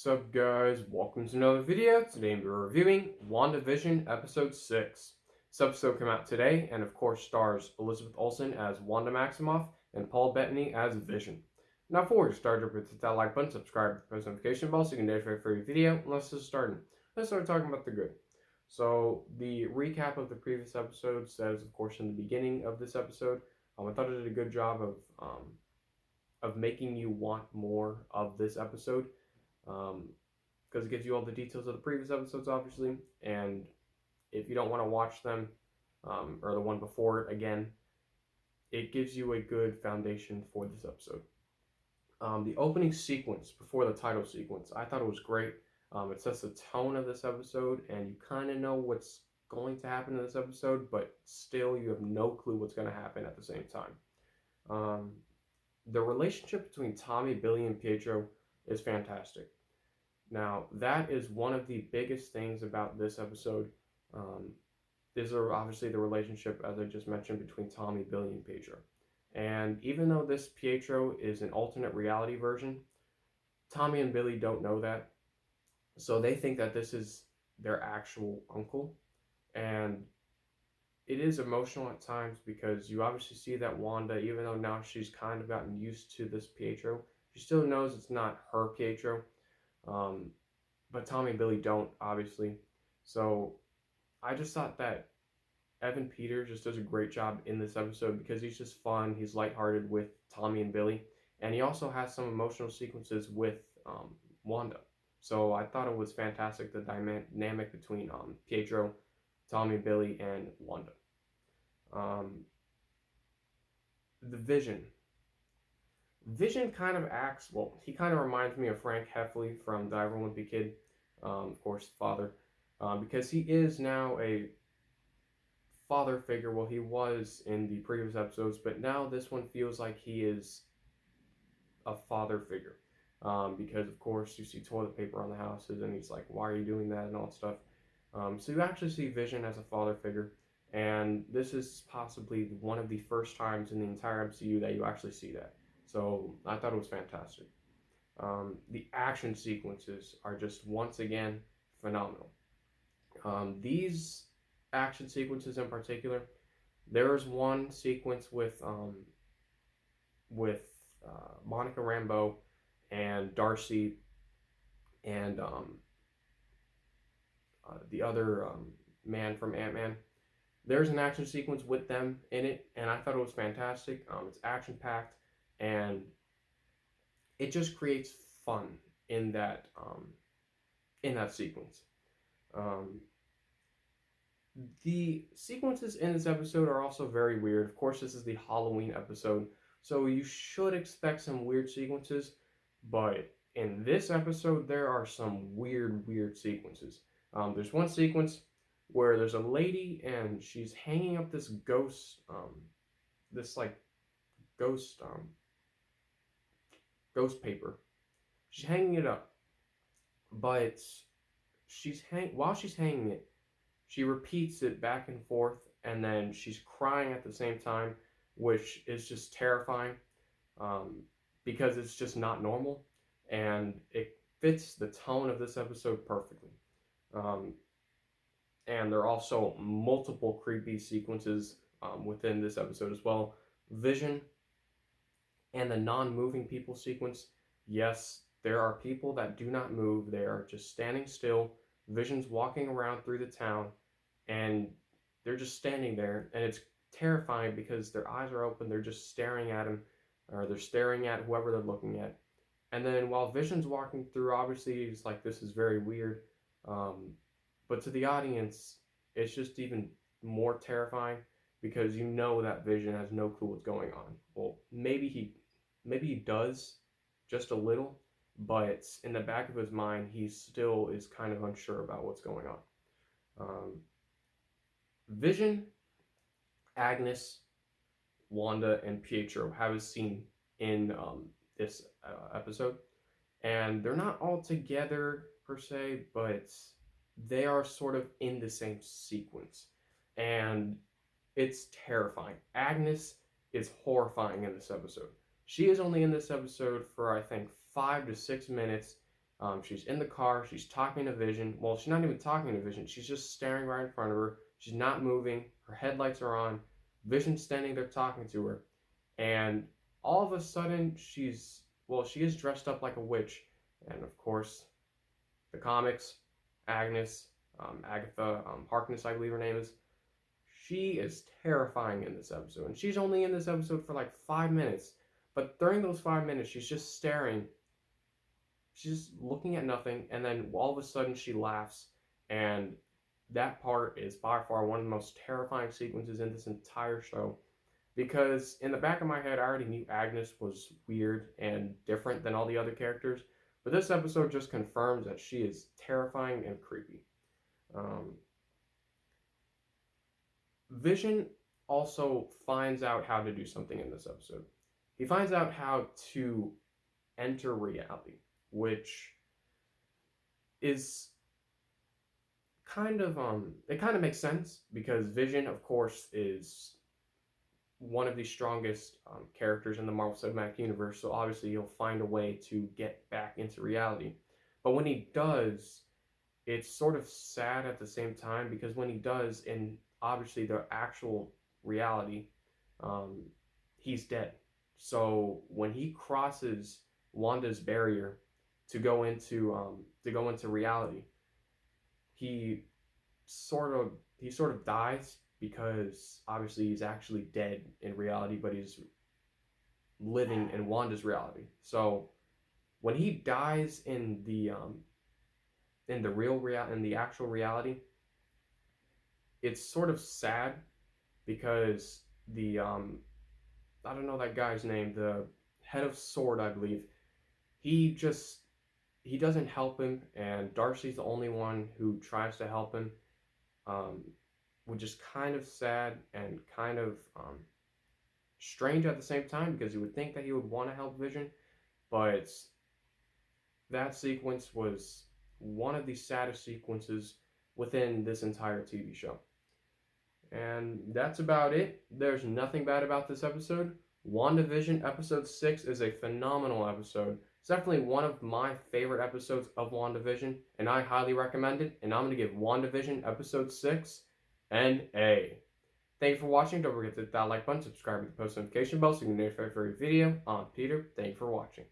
What's up, guys? Welcome to another video. Today we're reviewing WandaVision Episode 6. This episode came out today, and of course stars Elizabeth Olsen as Wanda Maximoff and Paul Bettany as Vision. Now before we start, don't forget to hit that like button, subscribe, and post notification bell so you can notify for your video. And let's just start. Let's start talking about the good. So the recap of the previous episode says, of course, in the beginning of this episode, I thought it did a good job of making you want more of this episode. Because it gives you all the details of the previous episodes, obviously, and if you don't want to watch them, or the one before it again, it gives you a good foundation for this episode. The opening sequence before the title sequence, I thought it was great. It sets the tone of this episode, and you kind of know what's going to happen in this episode, but still you have no clue what's going to happen at the same time. The relationship between Tommy, Billy, and Pietro is fantastic. Now, that is one of the biggest things about this episode. Is obviously the relationship, as I just mentioned, between Tommy, Billy, and Pietro. And even though this Pietro is an alternate reality version, Tommy and Billy don't know that. So they think that this is their actual uncle. And it is emotional at times because you obviously see that Wanda, even though now she's kind of gotten used to this Pietro, she still knows it's not her Pietro. But Tommy and Billy don't, obviously. So I just thought that Evan Peters just does a great job in this episode because he's just fun. He's lighthearted with Tommy and Billy. And he also has some emotional sequences with Wanda. So I thought it was fantastic, the dynamic between Pietro, Tommy, Billy, and Wanda. The Vision. Vision kind of acts, well, he kind of reminds me of Frank Heffley from Die Wimpy Kid, of course, father, because he is now a father figure. Well, he was in the previous episodes, but now this one feels like he is a father figure, because, of course, you see toilet paper on the houses, and he's like, why are you doing that, and all that stuff. So you actually see Vision as a father figure, and this is possibly one of the first times in the entire MCU that you actually see that. So I thought it was fantastic. The action sequences are just once again phenomenal. These action sequences in particular, there is one sequence with Monica Rambeau and Darcy and the other man from Ant-Man. There's an action sequence with them in it, and I thought it was fantastic. It's action-packed, and it just creates fun in that sequence. The sequences in this episode are also very weird. Of course, this is the Halloween episode, so you should expect some weird sequences, but in this episode, there are some weird sequences. There's one sequence where there's a lady and she's hanging up this ghost, ghost paper. She's hanging it up, but while she's hanging it, she repeats it back and forth, and then she's crying at the same time, which is just terrifying, because it's just not normal, and it fits the tone of this episode perfectly. And there are also multiple creepy sequences within this episode as well. Vision and the non-moving people sequence. Yes, there are people that do not move. They are just standing still. Vision's walking around through the town, and they're just standing there, and it's terrifying because their eyes are open. They're just staring at him, or they're staring at whoever they're looking at. And then while Vision's walking through, obviously he's like, this is very weird. But to the audience, it's just even more terrifying because you know that Vision has no clue what's going on. Well, maybe he does, just a little, but in the back of his mind, he still is kind of unsure about what's going on. Vision, Agnes, Wanda, and Pietro have a scene in this episode, and they're not all together per se, but they are sort of in the same sequence, and it's terrifying. Agnes is horrifying in this episode. She is only in this episode for, I think, 5 to 6 minutes, She's in the car. She's talking to Vision. Well, she's not even talking to Vision. She's just staring right in front of her. She's not moving. Her headlights are on. Vision's standing there talking to her. And all of a sudden, she is dressed up like a witch. And of course, the comics, Agnes, Agatha Harkness, I believe her name is. She is terrifying in this episode. And she's only in this episode for like 5 minutes. But during those 5 minutes, she's just staring. She's just looking at nothing. And then all of a sudden, she laughs. And that part is by far one of the most terrifying sequences in this entire show. Because in the back of my head, I already knew Agnes was weird and different than all the other characters. But this episode just confirms that she is terrifying and creepy. Vision also finds out how to do something in this episode. He finds out how to enter reality, which is kind of it kind of makes sense because Vision, of course, is one of the strongest characters in the Marvel Cinematic Universe, so obviously he'll find a way to get back into reality. But when he does, it's sort of sad at the same time because when he does, in obviously the actual reality, he's dead. So when he crosses Wanda's barrier to go into reality, he sort of dies because obviously he's actually dead in reality, but he's living in Wanda's reality. So when he dies in the actual reality, it's sort of sad because the I don't know that guy's name, the head of Sword, I believe, he doesn't help him, and Darcy's the only one who tries to help him, which is kind of sad and kind of strange at the same time because you would think that he would want to help Vision, but that sequence was one of the saddest sequences within this entire TV show. And that's about it. There's nothing bad about this episode. WandaVision episode 6 is a phenomenal episode. It's definitely one of my favorite episodes of WandaVision, and I highly recommend it. And I'm going to give WandaVision episode 6 an A. Thank you for watching. Don't forget to hit that like button, subscribe, and the post notification bell so you can get notified for every video. I'm Peter. Thank you for watching.